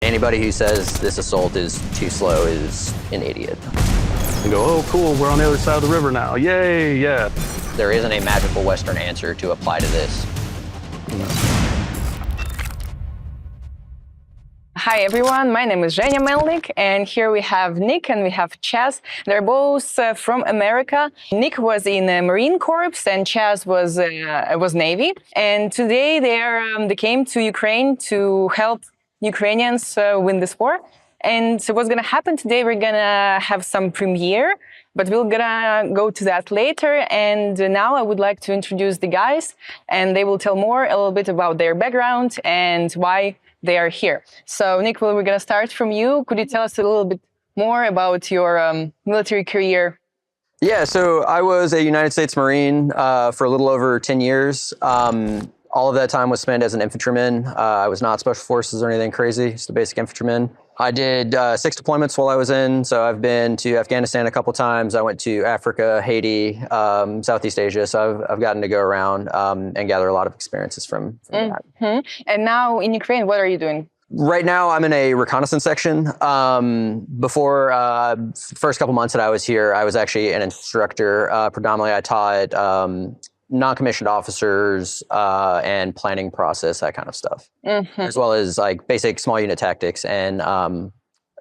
Anybody who says this assault is too slow is an idiot. And go, oh, cool, we're on the other side of the river now. Yay, yeah. There isn't a magical Western answer to apply to this. Hi everyone, my name is Zhenya Melnyk, and here we have Nick and we have Chaz. They're both from America. Nick was in the Marine Corps and Chaz was Navy. And today they came to Ukraine to help Ukrainians win this war. And so what's gonna happen today, we're gonna have some premiere, but we're gonna go to that later. And now I would like to introduce the guys, and they will tell a little bit about their background and why they are here. So Nick, we're gonna start from you. Could you tell us a little bit more about your military career? Yeah, so I was a United States Marine for a little over 10 years. All of that time was spent as an infantryman. I was not special forces or anything crazy, just a basic infantryman. I did 6 deployments while I was in. So I've been to Afghanistan a couple times. I went to Africa, Haiti, Southeast Asia. So I've gotten to go around and gather a lot of experiences from that. And now in Ukraine, what are you doing? Right now, I'm in a reconnaissance section. Before first couple months that I was here, I was actually an instructor. Predominantly, I taught non-commissioned officers and planning process, that kind of stuff, as well as like basic small unit tactics and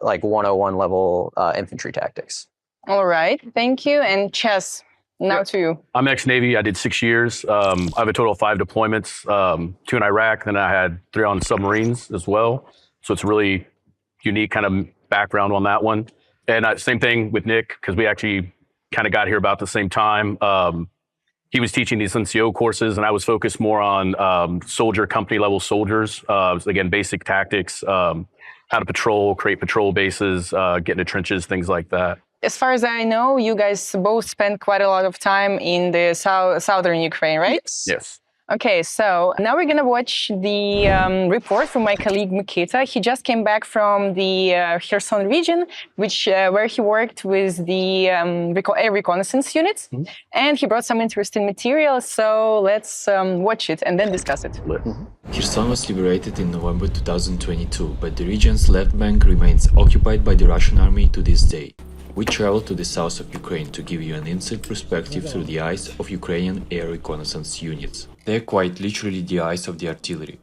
like 101 level infantry tactics. All right, thank you. And Chaz, now to you. I'm ex-Navy. I did 6 years. I have a total of 5 deployments, 2 in Iraq, then I had 3 on submarines as well. So it's a really unique kind of background on that one. And same thing with Nick, because we actually kind of got here about the same time. He was teaching these NCO courses, and I was focused more on soldier, company level soldiers. Again, basic tactics, how to patrol, create patrol bases, get into trenches, things like that. As far as I know, you guys both spent quite a lot of time in the southern Ukraine, right? Yes. Okay, so now we're going to watch the report from my colleague Mikita. He just came back from the Kherson region, where he worked with the air reconnaissance units, and he brought some interesting material. So let's watch it and then discuss it. Kherson was liberated in November 2022, but the region's left bank remains occupied by the Russian army to this day. We traveled to the south of Ukraine to give you an inside perspective through the eyes of Ukrainian air reconnaissance units. They're quite literally the eyes of the artillery.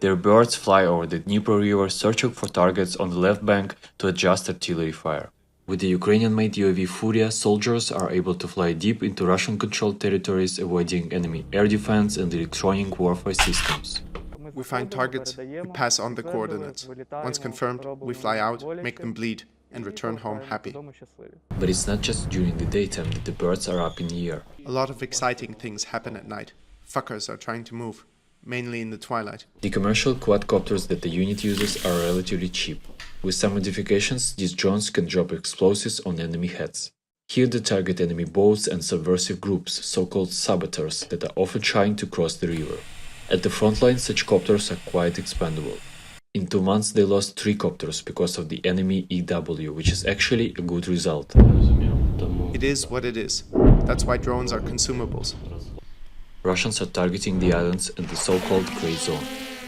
Their birds fly over the Dnieper River searching for targets on the left bank to adjust artillery fire. With the Ukrainian-made UAV Furia, soldiers are able to fly deep into Russian-controlled territories, avoiding enemy air defense and electronic warfare systems. We find targets, we pass on the coordinates. Once confirmed, we fly out, make them bleed, and return home happy. But it's not just during the daytime that the birds are up in the air. A lot of exciting things happen at night. Fuckers are trying to move, mainly in the twilight. The commercial quadcopters that the unit uses are relatively cheap. With some modifications, these drones can drop explosives on enemy heads. Here they target enemy boats and subversive groups, so-called saboteurs, that are often trying to cross the river. At the front line, such copters are quite expendable. In 2 months, they lost 3 copters because of the enemy EW, which is actually a good result. It is what it is. That's why drones are consumables. Russians are targeting the islands and the so-called Grey Zone.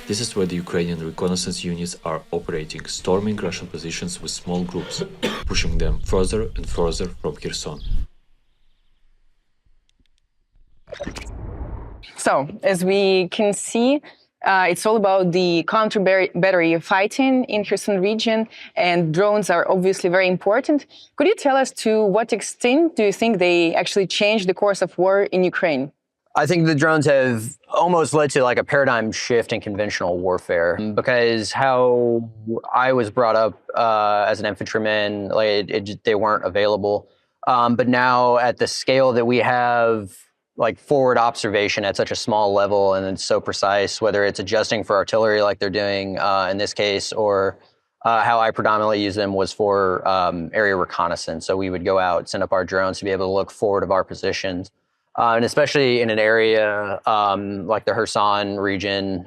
This is where the Ukrainian reconnaissance units are operating, storming Russian positions with small groups, pushing them further and further from Kherson. So, as we can see, it's all about the counter-battery fighting in Kherson region, and drones are obviously very important. Could you tell us to what extent do you think they actually changed the course of war in Ukraine? I think the drones have almost led to like a paradigm shift in conventional warfare, because how I was brought up as an infantryman, they weren't available. But now at the scale that we have, like forward observation at such a small level and it's so precise, whether it's adjusting for artillery like they're doing in this case, or how I predominantly use them was for area reconnaissance. So we would go out, send up our drones to be able to look forward of our positions. And especially in an area like the Kherson region,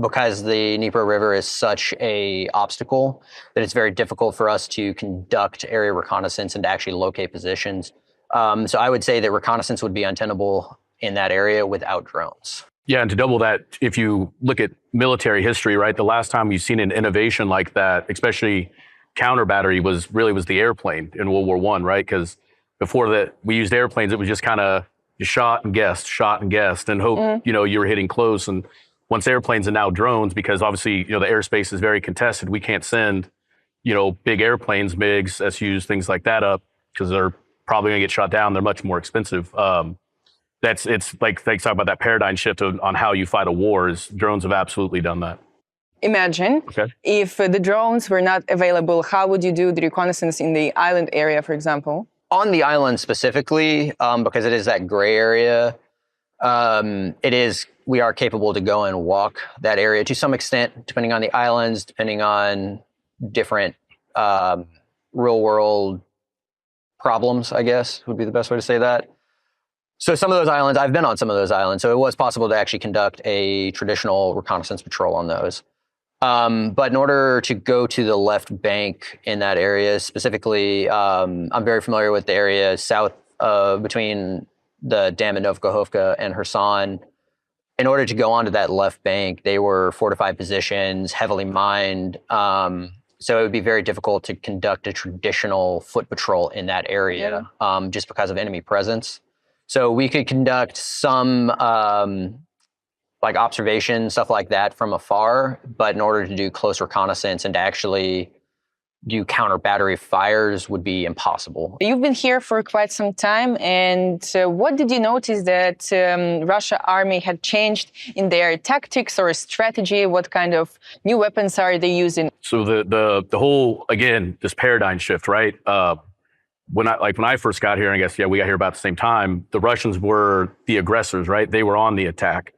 because the Dnieper River is such a obstacle that it's very difficult for us to conduct area reconnaissance and to actually locate positions. So I would say that reconnaissance would be untenable in that area without drones. Yeah, and to double that, if you look at military history, right, the last time you've seen an innovation like that, especially counter battery, was the airplane in World War I, right? Because before that, we used airplanes. It was just kind of you shot and guessed, and hope you were hitting close. And once airplanes and now drones, because obviously the airspace is very contested, we can't send big airplanes, MiGs, SUs, things like that up because they're probably going to get shot down. They're much more expensive. It's like they talk about that paradigm shift on how you fight a war. Is drones have absolutely done that. Imagine if the drones were not available, how would you do the reconnaissance in the island area, for example? On the island specifically, because it is that gray area, we are capable to go and walk that area to some extent, depending on the islands, depending on different real world problems, I guess would be the best way to say that. So some of those islands, I've been on some of those islands, so it was possible to actually conduct a traditional reconnaissance patrol on those. But in order to go to the left bank in that area specifically, I'm very familiar with the area south between the dam at Novokhovka and Kherson. In order to go onto that left bank, they were fortified positions, heavily mined. So it would be very difficult to conduct a traditional foot patrol in that area just because of enemy presence. So we could conduct some like observation, stuff like that from afar, but in order to do close reconnaissance and to actually do counter battery fires would be impossible. You've been here for quite some time, and what did you notice that Russia army had changed in their tactics or strategy? What kind of new weapons are they using? So the whole, again, this paradigm shift, right? When I first got here, I guess we got here about the same time. The Russians were the aggressors, right? They were on the attack.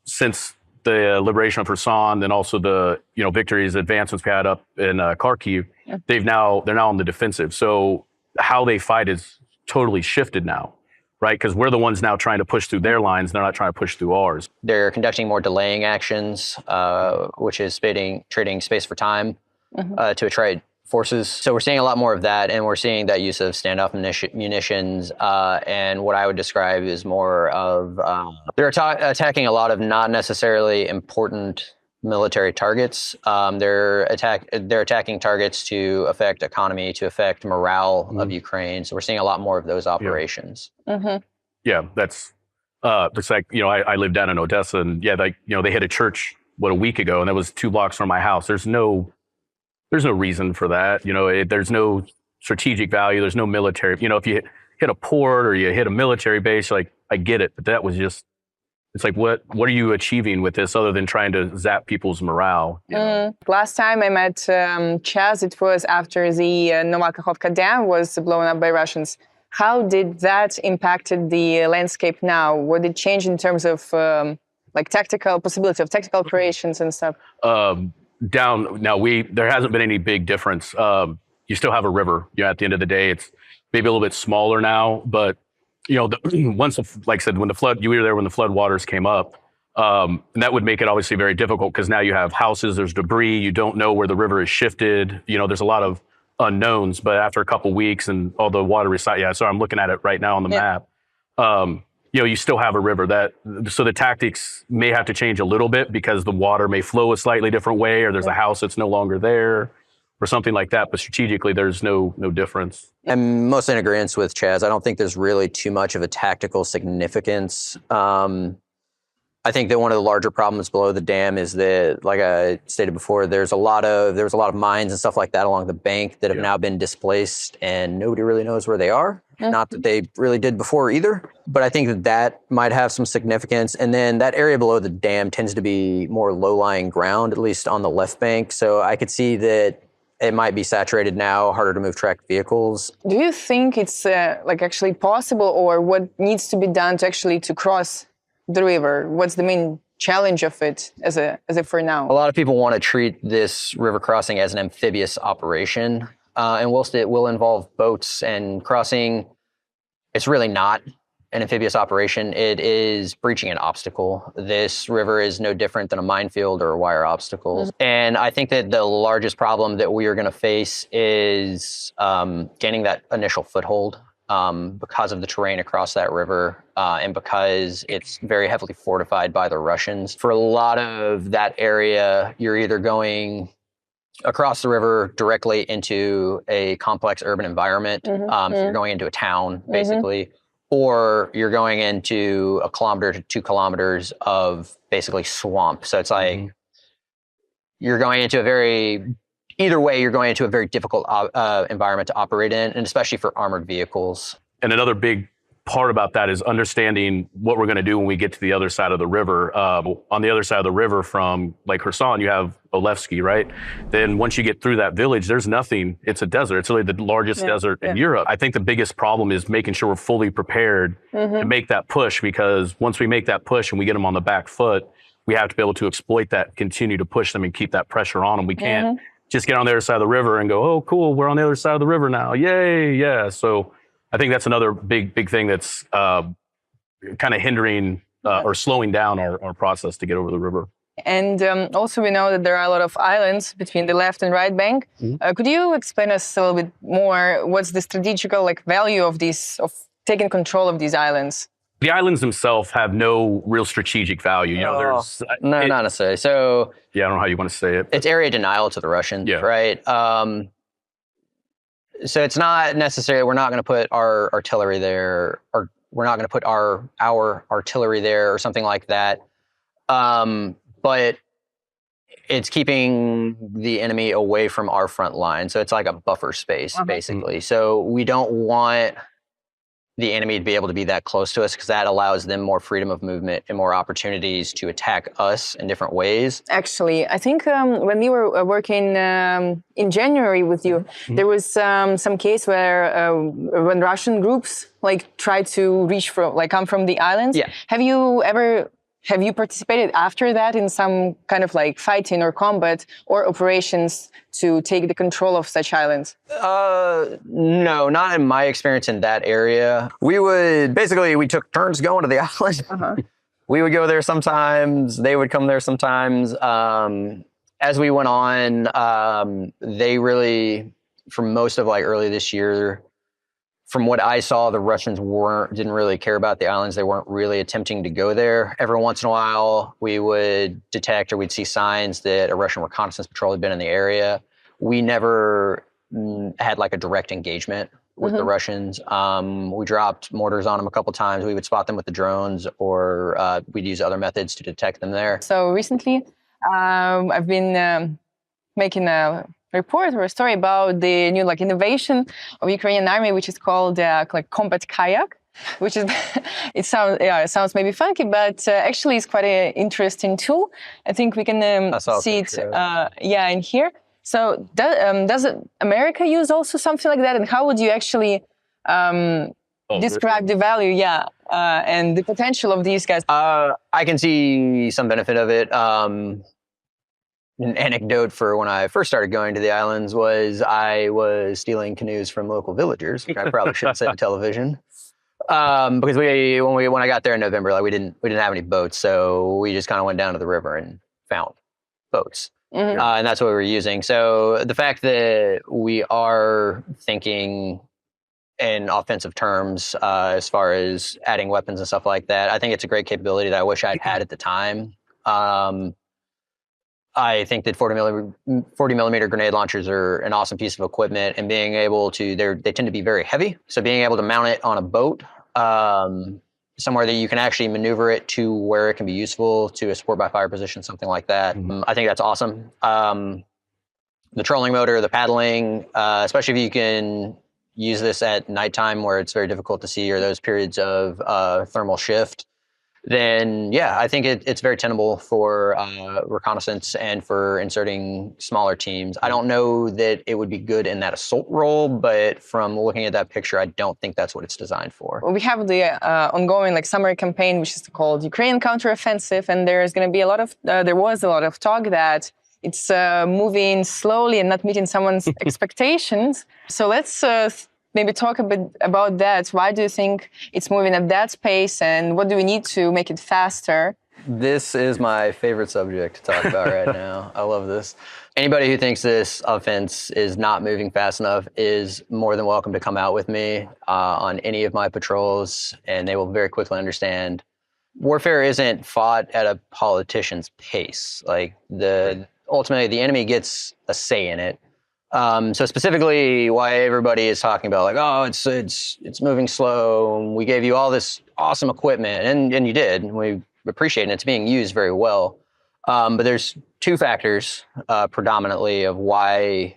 Since the liberation of Kherson and also the victories, advancements we had up in Kharkiv, they're now on the defensive. So how they fight is totally shifted now, right? Because we're the ones now trying to push through their lines. They're not trying to push through ours. They're conducting more delaying actions, which is trading space for time to attract forces. So we're seeing a lot more of that, and we're seeing that use of standoff munitions, and what I would describe is more of they're attacking a lot of not necessarily important military targets. They're attacking targets to affect economy, to affect morale of Ukraine. So we're seeing a lot more of those operations. Yeah, that's looks like I live down in Odessa, and they hit a church a week ago, and that was 2 blocks from my house. There's no reason for that. There's no strategic value. There's no military. If you hit a port or you hit a military base, I get it. But that was just, it's like, what are you achieving with this other than trying to zap people's morale? Last time I met Chaz, it was after the Novokhovka Dam was blown up by Russians. How did that impacted the landscape now? What did it change in terms of tactical possibility of tactical operations and stuff? Down now, there hasn't been any big difference. You still have a river. At the end of the day, it's maybe a little bit smaller now, but once, like I said, when the flood, you were there when the flood waters came up, and that would make it obviously very difficult because now you have houses, there's debris, you don't know where the river is shifted. There's a lot of unknowns. But after a couple weeks and all the water so I'm looking at it right now on the map. You still have a river so the tactics may have to change a little bit because the water may flow a slightly different way, or there's a house that's no longer there or something like that. But strategically, there's no difference. I'm mostly in agreement with Chaz. I don't think there's really too much of a tactical significance. I think that one of the larger problems below the dam is that, like I stated before, there was a lot of mines and stuff like that along the bank that have now been displaced, and nobody really knows where they are. Not that they really did before either, but I think that might have some significance. And then that area below the dam tends to be more low-lying ground, at least on the left bank. So I could see that it might be saturated now, harder to move tracked vehicles. Do you think it's actually possible, or what needs to be done to cross the river? What's the main challenge of it as of for now? A lot of people want to treat this river crossing as an amphibious operation. And whilst it will involve boats and crossing, it's really not an amphibious operation. It is breaching an obstacle. This river is no different than a minefield or a wire obstacle. And I think that the largest problem that we are going to face is gaining that initial foothold because of the terrain across that river and because it's very heavily fortified by the Russians. For a lot of that area, you're either going across the river directly into a complex urban environment. So you're going into a town, basically, or you're going into 1 kilometer to 2 kilometers of basically swamp. So it's like you're going into either way, you're going into a very difficult environment to operate in, and especially for armored vehicles. And another big part about that is understanding what we're going to do when we get to the other side of the river. On the other side of the river from Lake Kherson, you have Olevsky, right? Then once you get through that village, there's nothing. It's a desert. It's really the largest desert in Europe. I think the biggest problem is making sure we're fully prepared to make that push, because once we make that push and we get them on the back foot, we have to be able to exploit that, continue to push them and keep that pressure on them. We can't just get on the other side of the river and go, oh, cool, we're on the other side of the river now. Yay, yeah. So I think that's another big thing that's kind of hindering or slowing down our process to get over the river. And also we know that there are a lot of islands between the left and right bank. Could you explain us a little bit more what's the strategical value of taking control of these islands? The islands themselves have no real strategic value. You know, there's not necessarily. So yeah, I don't know how you want to say it. It's area denial to the Russians, right? So it's not necessarily, we're not going to put our artillery there, or we're not going to put our artillery there or something like that. But it's keeping the enemy away from our front line. So it's like a buffer space, basically. So we don't want the enemy to be able to be that close to us, because that allows them more freedom of movement and more opportunities to attack us in different ways. Actually, I think when we were working in January with you, there was some case where when Russian groups tried to reach come from the islands. Have you participated after that in some kind of fighting or combat or operations to take the control of such islands? No, not in my experience in that area. We took turns going to the island. We would go there sometimes, they would come there sometimes. As we went on, they really, for most of early this year, from what I saw, the Russians didn't really care about the islands. They weren't really attempting to go there. Every once in a while, we would detect or we'd see signs that a Russian reconnaissance patrol had been in the area. We never had a direct engagement with the Russians. We dropped mortars on them a couple times. We would spot them with the drones, or we'd use other methods to detect them there. So recently, I've been making a report or a story about the new innovation of Ukrainian army, which is called combat Kayak, which is it sounds maybe funky, but actually it's quite an interesting tool. I think we can see it in here. So does America use also something like that, and how would you actually describe the value and the potential of these guys? I can see some benefit of it. An anecdote for when I first started going to the islands was I was stealing canoes from local villagers, which I probably shouldn't say on television. Because when I got there in November, we didn't have any boats, so we just kind of went down to the river and found boats, and that's what we were using. So the fact that we are thinking in offensive terms as far as adding weapons and stuff like that, I think it's a great capability that I wish I'd had at the time. I think that 40 millimeter grenade launchers are an awesome piece of equipment, and being able to, they tend to be very heavy. So being able to mount it on a boat, somewhere that you can actually maneuver it to where it can be useful to a support by fire position, something like that. I think that's awesome. The trolling motor, the paddling, especially if you can use this at nighttime where it's very difficult to see, or those periods of thermal shift, then I think it's very tenable for reconnaissance and for inserting smaller teams. I don't know that it would be good in that assault role, but from looking at that picture, I don't think that's what it's designed for. We have the ongoing summer campaign, which is called Ukrainian counteroffensive, and there's going to be there was a lot of talk that it's moving slowly and not meeting someone's expectations. So let's maybe talk a bit about that. Why do you think it's moving at that pace, and what do we need to make it faster? This is my favorite subject to talk about right now. I love this. Anybody who thinks this offense is not moving fast enough is more than welcome to come out with me on any of my patrols, and they will very quickly understand warfare isn't fought at a politician's pace. Like ultimately the enemy gets a say in it. So specifically why everybody is talking about like, oh, it's moving slow. We gave you all this awesome equipment, and you did. And we appreciate it. It's being used very well. But there's two factors predominantly of why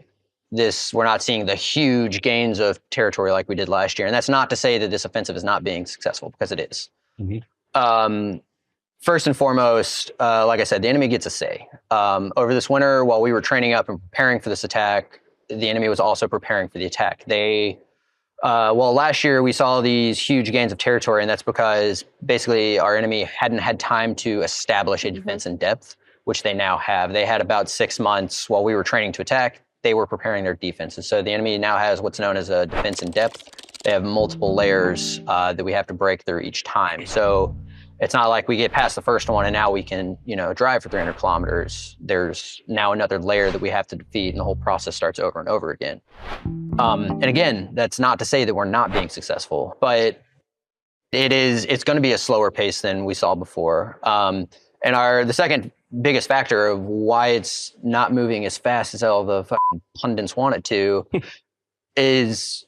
we're not seeing the huge gains of territory like we did last year. And that's not to say that this offensive is not being successful, because it is. Mm-hmm. First and foremost, like I said, the enemy gets a say. Over this winter, while we were training up and preparing for this attack, the enemy was also preparing for the attack. Last year we saw these huge gains of territory, and that's because basically our enemy hadn't had time to establish a defense in depth, which they now have. They had about 6 months while we were training to attack. They were preparing their defenses. So the enemy now has what's known as a defense in depth. They have multiple layers that we have to break through each time. So it's not like we get past the first one and now we can, drive for 300 kilometers. There's now another layer that we have to defeat, and the whole process starts over and over again. And again, that's not to say that we're not being successful, but it's going to be a slower pace than we saw before. And the second biggest factor of why it's not moving as fast as all the fucking pundits want it to is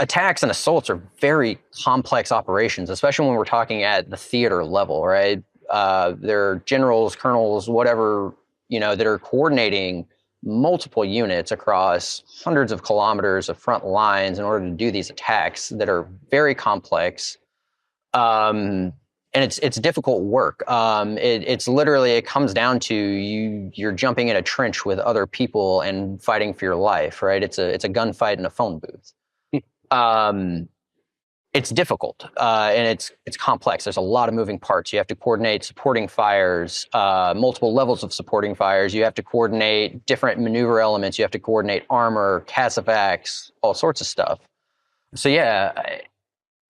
attacks and assaults are very complex operations, especially when we're talking at the theater level, right? There are generals, colonels, whatever, that are coordinating multiple units across hundreds of kilometers of front lines in order to do these attacks that are very complex. And it's difficult work. It's literally, it comes down to you're jumping in a trench with other people and fighting for your life, right? It's a gunfight in a phone booth. It's difficult, and it's complex. There's a lot of moving parts. You have to coordinate supporting fires, multiple levels of supporting fires. You have to coordinate different maneuver elements. You have to coordinate armor, CASEVACs, all sorts of stuff. So yeah,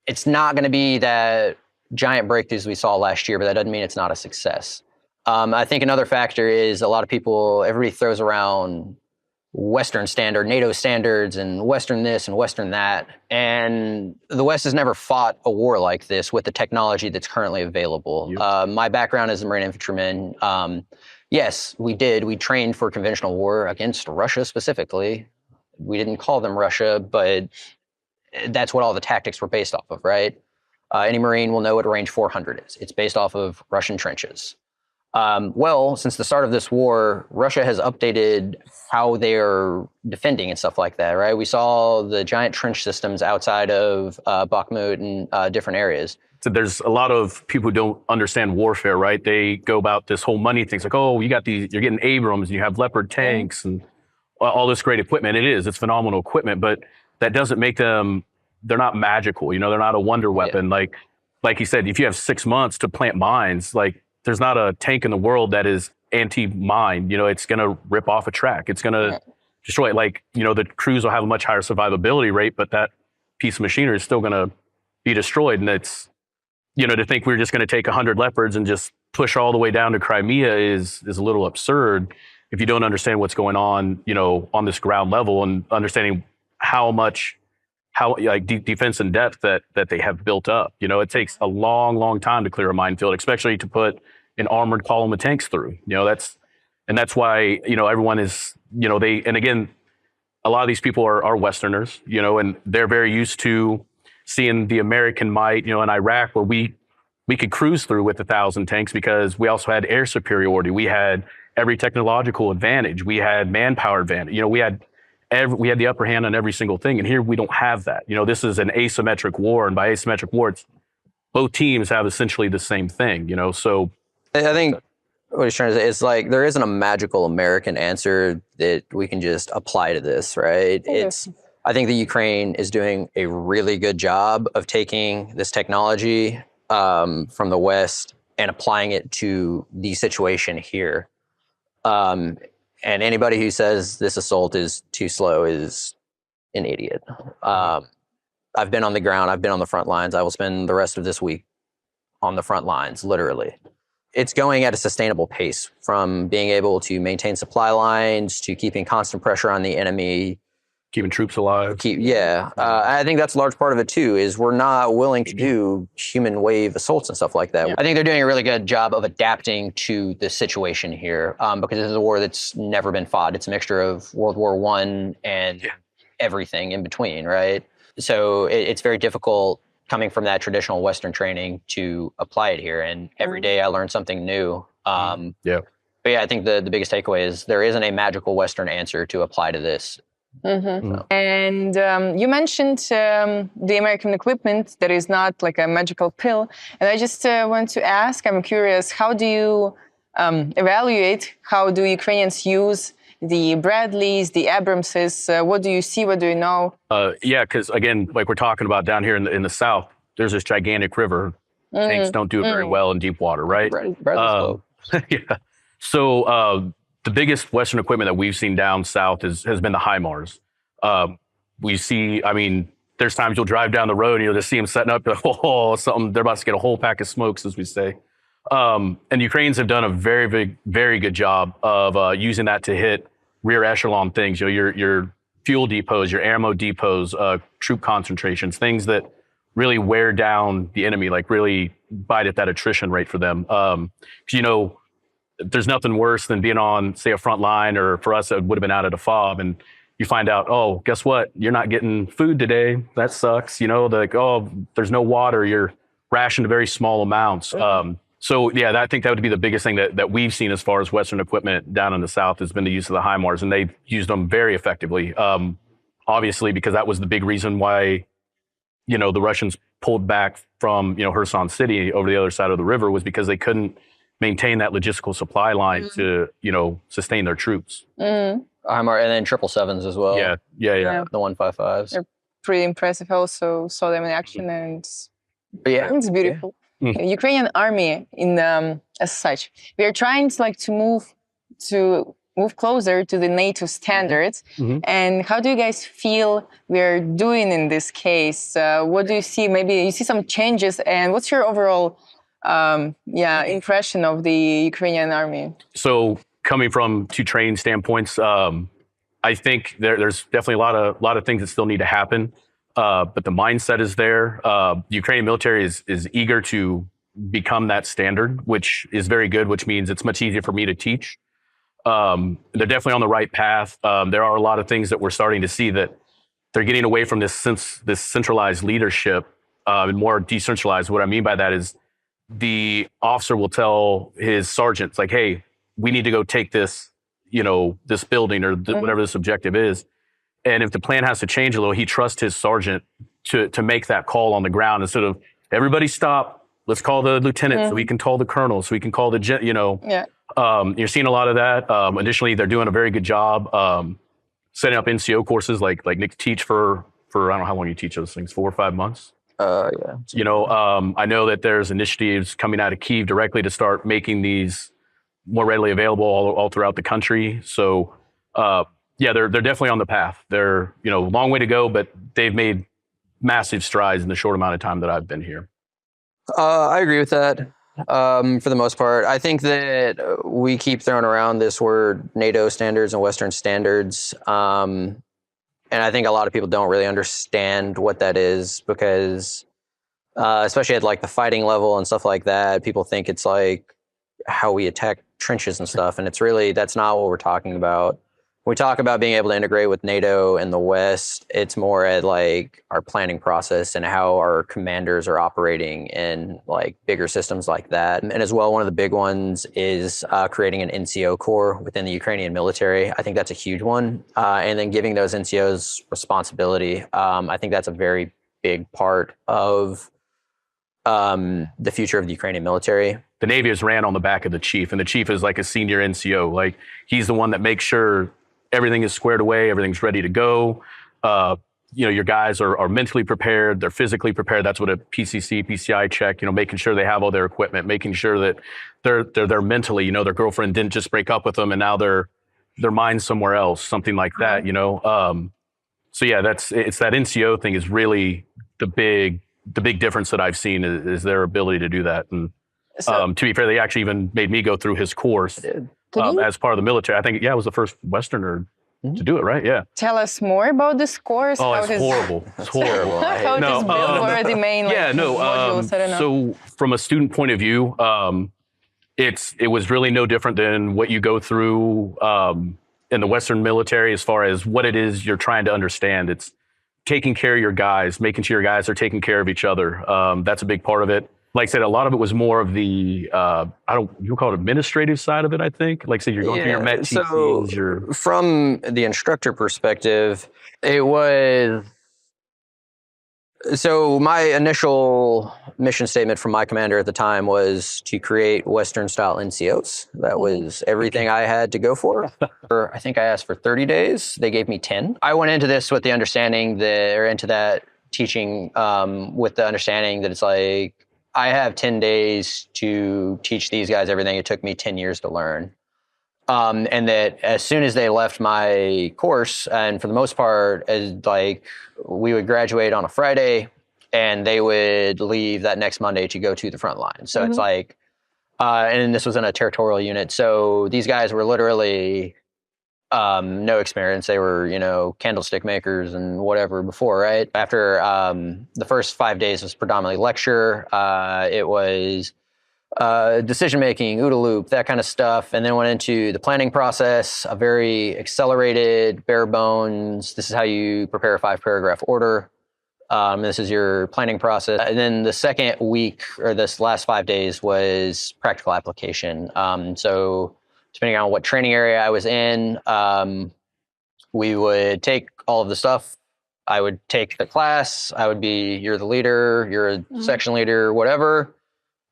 it's not going to be that giant breakthroughs we saw last year, but that doesn't mean it's not a success. I think another factor is everybody throws around Western standard, NATO standards, and Western this and Western that. And the West has never fought a war like this with the technology that's currently available. Yep. My background is a Marine infantryman. Yes, we did. We trained for conventional war against Russia specifically. We didn't call them Russia, but that's what all the tactics were based off of, right? Any Marine will know what range 400 is. It's based off of Russian trenches. Since the start of this war, Russia has updated how they're defending and stuff like that, right? We saw the giant trench systems outside of Bakhmut and different areas. So there's a lot of people who don't understand warfare, right? They go about this whole money thing. It's like, oh, you're getting Abrams, you have Leopard tanks and all this great equipment. It's phenomenal equipment, but that doesn't make them, they're not magical. They're not a wonder weapon. Yeah. Like you said, if you have 6 months to plant mines, there's not a tank in the world that is anti-mine. It's going to rip off a track. It's going to destroy it. The crews will have a much higher survivability rate, but that piece of machinery is still going to be destroyed. And it's, to think we're just going to take 100 Leopards and just push all the way down to Crimea is a little absurd if you don't understand what's going on, on this ground level, and understanding how defense in depth that they have built up. It takes a long, long time to clear a minefield, especially to put an armored column of tanks through. That's why, everyone is, and again, a lot of these people are Westerners, and they're very used to seeing the American might, in Iraq, where we could cruise through with 1,000 tanks because we also had air superiority. We had every technological advantage. We had manpower advantage. We had the upper hand on every single thing. And here we don't have that. This is an asymmetric war. And by asymmetric war, it's both teams have essentially the same thing, so. I think what he's trying to say is there isn't a magical American answer that we can just apply to this, right? Yeah. I think the Ukraine is doing a really good job of taking this technology from the West and applying it to the situation here. And anybody who says this assault is too slow is an idiot. I've been on the ground. I've been on the front lines. I will spend the rest of this week on the front lines, literally. it's going at a sustainable pace, from being able to maintain supply lines to keeping constant pressure on the enemy. Keeping troops alive. I think that's a large part of it too, is we're not willing to do human wave assaults and stuff like that. I think they're doing a really good job of adapting to the situation here, because this is a war that's never been fought. It's a mixture of World War I and everything in between, right? So it's very difficult coming from that traditional Western training to apply it here. And every day I learn something new. But yeah, I think the biggest takeaway is there isn't a magical Western answer to apply to this. And you mentioned the American equipment that is not like a magical pill. And I just want to ask, I'm curious, how do you evaluate, how do Ukrainians use the Bradleys, the Abramses? What do you see? What do you know? Yeah, because again, like we're talking about down here in the South, there's this gigantic river. Tanks don't do it very well in deep water, right? Yeah. So the biggest Western equipment that we've seen down south has been the HIMARS. We see, I mean, there's times you'll drive down the road and you'll just see them setting up, something, they're about to get a whole pack of smokes, as we say. And the Ukrainians have done a very good job of using that to hit rear echelon things, your fuel depots, your ammo depots, troop concentrations, things that really wear down the enemy, like really bite at that attrition rate for them. Because, there's nothing worse than being on, say, a front line, or for us, it would have been out at a FOB, and you find out, oh, guess what? You're not getting food today. That sucks. Like, oh, there's no water. You're rationed to very small amounts. So yeah, I think that would be the biggest thing that we've seen as far as Western equipment down in the South has been the use of the HIMARS, and they've used them very effectively. Obviously, because that was the big reason why, the Russians pulled back from, Kherson City over the other side of the river, was because they couldn't maintain that logistical supply line to, sustain their troops. HIMARS, and then 777s as well. Yeah. The 155s. They're pretty impressive. I also saw them in action, and it's beautiful. Ukrainian army, as such, we are trying to move closer to the NATO standards. And how do you guys feel we are doing in this case? What do you see? Maybe you see some changes, and what's your overall impression of the Ukrainian army? So coming from two training standpoints, I think there's definitely a lot of things that still need to happen. But the mindset is there. The Ukrainian military is eager to become that standard, which is very good, which means it's much easier for me to teach. They're definitely on the right path. There are a lot of things that we're starting to see that they're getting away from this centralized leadership and more decentralized. What I mean by that is the officer will tell his sergeants, like, hey, we need to go take this, this building or whatever this objective is. And if the plan has to change a little, he trusts his sergeant to make that call on the ground instead of everybody stop. Let's call the lieutenant so we can call the colonel, so we can call the you're seeing a lot of that. Additionally, they're doing a very good job setting up NCO courses like Nick teach for I don't know how long you teach those things, 4 or 5 months. I know that there's initiatives coming out of Kyiv directly to start making these more readily available all throughout the country. So they're definitely on the path. They're, long way to go, but they've made massive strides in the short amount of time that I've been here. I agree with that. For the most part, I think that we keep throwing around this word NATO standards and Western standards. And I think a lot of people don't really understand what that is, because especially at the fighting level and stuff like that, people think it's like how we attack trenches and stuff. And that's not what we're talking about. When we talk about being able to integrate with NATO and the West, it's more at our planning process and how our commanders are operating in bigger systems like that. And as well, one of the big ones is creating an NCO corps within the Ukrainian military. I think that's a huge one. And then giving those NCOs responsibility. I think that's a very big part of the future of the Ukrainian military. The Navy is ran on the back of the chief, and the chief is like a senior NCO. He's the one that makes sure everything is squared away, everything's ready to go. Your guys are mentally prepared, they're physically prepared. That's what a PCI check, making sure they have all their equipment, making sure that they're mentally, their girlfriend didn't just break up with them and now their mind's somewhere else, something like that, So yeah, it's that NCO thing is really the big difference that I've seen is their ability to do that. And To be fair, they actually even made me go through his course as part of the military. I think, yeah, I was the first Westerner to do it, right? Yeah. Tell us more about this course. Oh, it's horrible. It's horrible. How it is built? What are the main modules? I don't know. So from a student point of view, it was really no different than what you go through in the Western military as far as what it is you're trying to understand. It's taking care of your guys, making sure your guys are taking care of each other. That's a big part of it. Like I said, a lot of it was more of the, you call it administrative side of it, I think. Like I said, you're going through your Met TCs. From the instructor perspective, it was, so my initial mission statement from my commander at the time was to create Western-style NCOs. That was everything I had to go for. I think I asked for 30 days. They gave me 10. I went into this with the understanding that, or into that teaching with the understanding that it's like, I have 10 days to teach these guys everything it took me 10 years to learn. And that as soon as they left my course, and for the most part, we would graduate on a Friday and they would leave that next Monday to go to the front line. So it's like, and this was in a territorial unit. So these guys were literally no experience. They were, candlestick makers and whatever before, right? After the first 5 days was predominantly lecture. It was decision-making, OODA loop, that kind of stuff. And then went into the planning process, a very accelerated, bare bones. This is how you prepare a 5-paragraph order. This is your planning process. And then the second week, or this last 5 days, was practical application. So depending on what training area I was in, we would take all of the stuff. I would take the class. You're the leader, you're a section leader, whatever.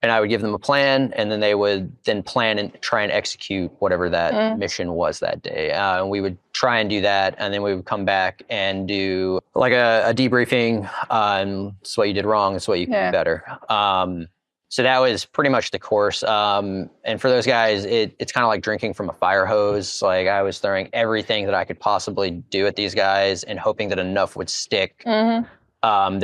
And I would give them a plan, and then they would then plan and try and execute whatever that mission was that day. And we would try and do that, and then we would come back and do like a debriefing on this is what you did wrong, this is what you can do better. So that was pretty much the course. And for those guys, it's kind of like drinking from a fire hose. Like I was throwing everything that I could possibly do at these guys and hoping that enough would stick, that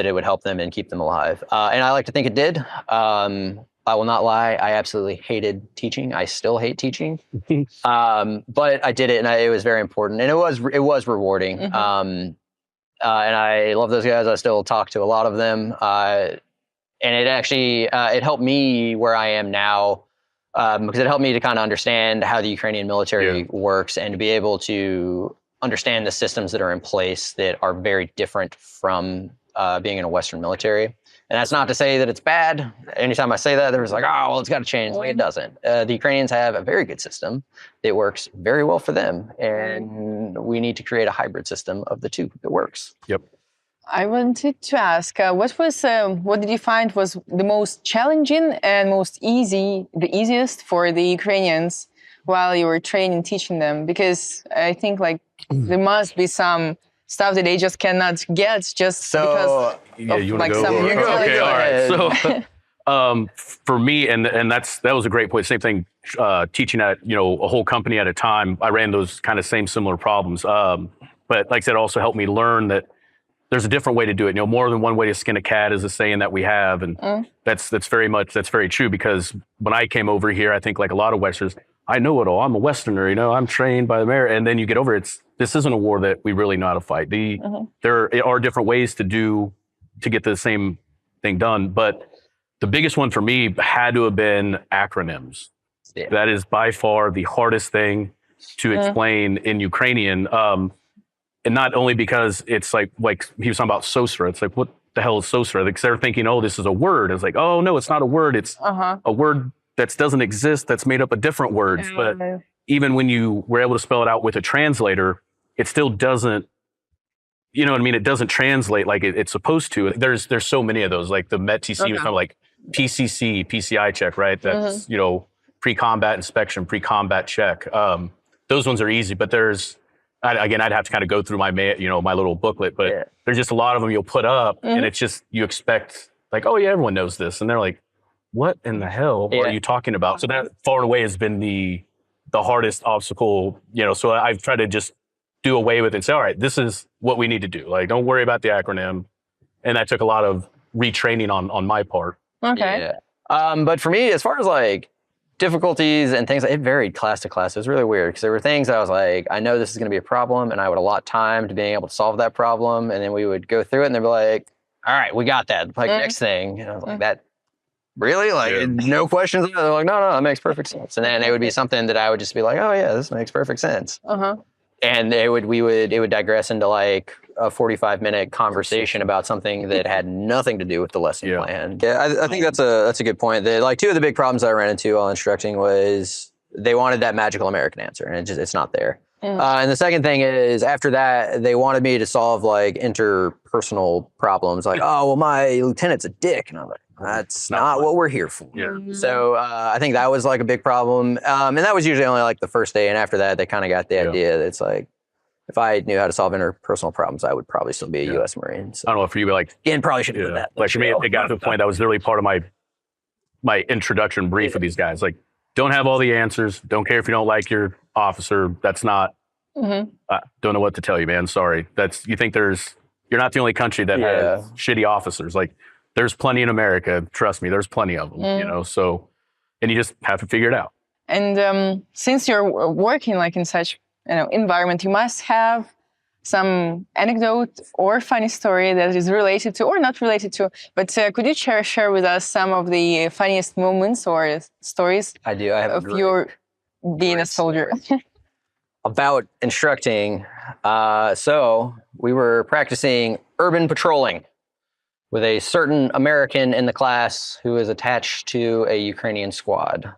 it would help them and keep them alive. And I like to think it did. I will not lie. I absolutely hated teaching. I still hate teaching. But I did it, and it was very important. And it was rewarding. And I love those guys. I still talk to a lot of them. And it actually, it helped me where I am now, because it helped me to kind of understand how the Ukrainian military works and to be able to understand the systems that are in place that are very different from being in a Western military. And that's not to say that it's bad. Anytime I say that, there's like, oh, well, it's got to change. Like, it doesn't. The Ukrainians have a very good system that works very well for them. And we need to create a hybrid system of the two that works. Yep. I wanted to ask, what did you find was the most challenging and the easiest for the Ukrainians while you were training, teaching them? Because I think there must be some stuff that they just cannot get because you want to go? Okay, all right. So for me, and that was a great point. Same thing, teaching at a whole company at a time. I ran those kind of similar problems. But like I said, it also helped me learn that there's a different way to do it. More than one way to skin a cat is a saying that we have, and that's very true. Because when I came over here, I think like a lot of Westerners, I know it all. I'm a Westerner, I'm trained by the mayor. And then you get over it. This isn't a war that we really know how to fight. There are different ways to get the same thing done. But the biggest one for me had to have been acronyms. Yeah. That is by far the hardest thing to explain in Ukrainian. And not only because it's like he was talking about SOSRA. It's like, what the hell is SOSRA? Like they're thinking, oh, this is a word. It's like, oh, no, it's not a word. It's a word that doesn't exist, that's made up of different words. But even when you were able to spell it out with a translator, it still doesn't, it doesn't translate like it's supposed to. There's so many of those, like the Met TC was kind of like PCC, PCI check, right? That's, pre-combat inspection, pre-combat check. Those ones are easy, but I'd have to kind of go through my little booklet, but there's just a lot of them you'll put up and it's just, you expect like, oh yeah, everyone knows this. And they're like, what in the hell are you talking about? So that far and away has been the hardest obstacle, so I've tried to just do away with it and say, all right, this is what we need to do. Like, don't worry about the acronym. And that took a lot of retraining on my part. Okay. Yeah. But for me, as far as like difficulties and things, it varied class to class. It was really weird because there were things that I was like, I know this is going to be a problem, and I would allot time to being able to solve that problem, and then we would go through it, and they'd be like, "All right, we got that. Like next thing," and I was like, "That really? Like no questions?" They're like, "No, that makes perfect sense." And then it would be something that I would just be like, "Oh yeah, this makes perfect sense." And it would digress into like a 45-minute conversation about something that had nothing to do with the lesson plan. Yeah, I think that's a good point. Like two of the big problems I ran into while instructing was they wanted that magical American answer, and it's not there. And the second thing is after that, they wanted me to solve like interpersonal problems, like, oh, well, my lieutenant's a dick. And I'm like, that's not what we're here for. So I think that was like a big problem. And that was usually only like the first day. And after that, they kind of got the idea that it's like, if I knew how to solve interpersonal problems, I would probably still be a U.S. Marine. So. I don't know if you were like, again, probably should have done that. Like for me, it got to the point that was literally part of my introduction brief with these guys. Like, don't have all the answers. Don't care if you don't like your officer. That's not. Don't know what to tell you, man. Sorry. You think you're not the only country that has shitty officers. Like, there's plenty in America. Trust me, there's plenty of them. You know, so and you just have to figure it out. And since you're working like in such environment, you must have some anecdote or funny story that is related to or not related to. But could you share with us some of the funniest moments or stories? I do. I have of your being a soldier. About instructing. So we were practicing urban patrolling with a certain American in the class who is attached to a Ukrainian squad.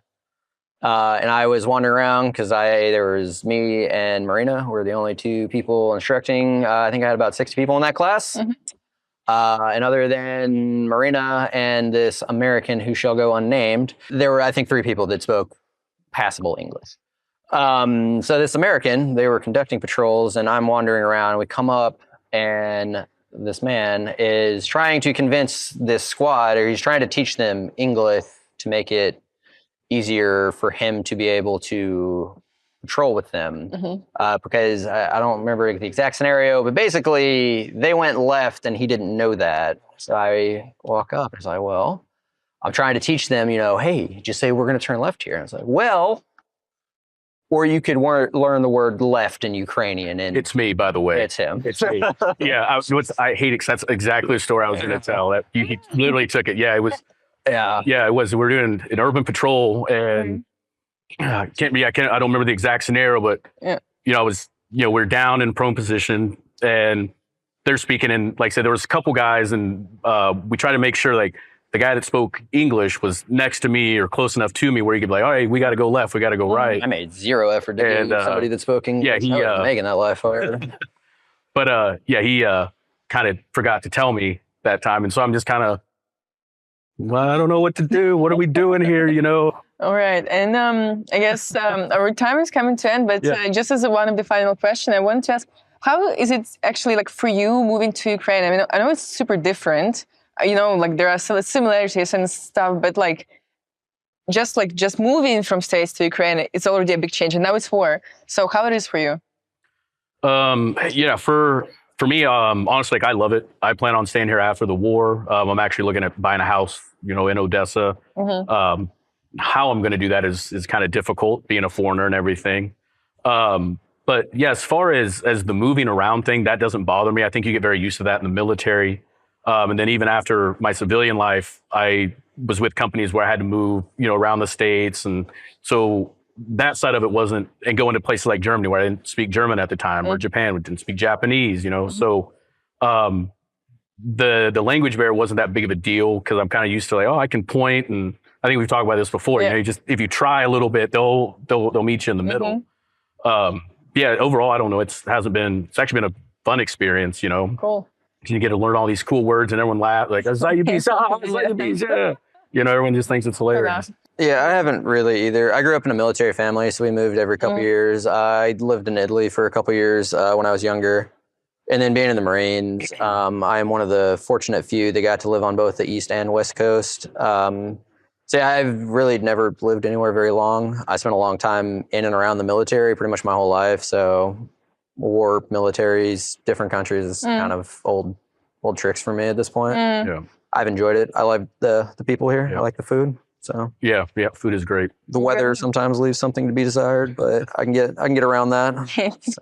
And I was wandering around because there was me and Marina were the only two people instructing. I think I had about 60 people in that class. And other than Marina and this American who shall go unnamed, there were, I think, 3 people that spoke passable English. So this American, they were conducting patrols, and I'm wandering around. We come up, and this man is trying to convince this squad, or he's trying to teach them English to make it easier for him to be able to patrol with them. Because I don't remember the exact scenario, but basically they went left and he didn't know that. So I walk up and it's like, well, I'm trying to teach them, hey, just say we're going to turn left here. And it's like, well, or you could learn the word left in Ukrainian. And it's me, by the way. It's him. It's me. Yeah, I hate it because that's exactly the story I was going to tell. That he literally took it. Yeah, it was. Yeah, it was. We're doing an urban patrol, and I don't remember the exact scenario, but we're down in prone position, and they're speaking in, like I said, there was a couple guys, and we tried to make sure like the guy that spoke English was next to me or close enough to me where he could be like, all right, we got to go left, we got to go right. I made zero effort to be somebody that spoke English. Yeah, I was making that life hard. But he kind of forgot to tell me that time, and so I'm just kind of, well, I don't know what to do. What are we doing here, All right. And I guess our time is coming to end, but just as one of the final questions, I wanted to ask, how is it actually like for you moving to Ukraine? I mean, I know it's super different, like there are similarities and stuff, but just moving from States to Ukraine, it's already a big change, and now it's war. So how it is for you? For me, honestly, I love it. I plan on staying here after the war. I'm actually looking at buying a house, in Odessa. How I'm going to do that is kind of difficult, being a foreigner and everything. But yeah, as far as the moving around thing, that doesn't bother me. I think you get very used to that in the military. And then even after my civilian life, I was with companies where I had to move, around the States. And so that side of it wasn't, and going to places like Germany where I didn't speak German at the time, or Japan, we didn't speak Japanese, So the language barrier wasn't that big of a deal because I'm kind of used to I can point, and I think we've talked about this before. You just if you try a little bit, they'll meet you in the middle. Overall, I don't know. It's actually been a fun experience. Cool. You get to learn all these cool words, and everyone laughs like everyone just thinks it's hilarious. Yeah, I haven't really either. I grew up in a military family, so we moved every couple years. I lived in Italy for a couple years when I was younger. And then being in the Marines, I am one of the fortunate few that got to live on both the East and West Coast. So yeah, I've really never lived anywhere very long. I spent a long time in and around the military pretty much my whole life. So war, militaries, different countries is kind of old tricks for me at this point. Yeah. I've enjoyed it. I like the people here. Yeah. I like the food. So Yeah, food is great. the weather sometimes leaves something to be desired, but I can get around that. So.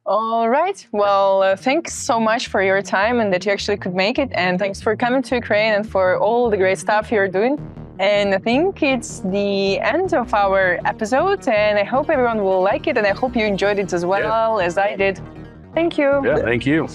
All right. Well, thanks so much for your time and that you actually could make it. And thanks for coming to Ukraine and for all the great stuff you're doing. And I think it's the end of our episode. And I hope everyone will like it. And I hope you enjoyed it as well as I did. Thank you. Yeah, thank you.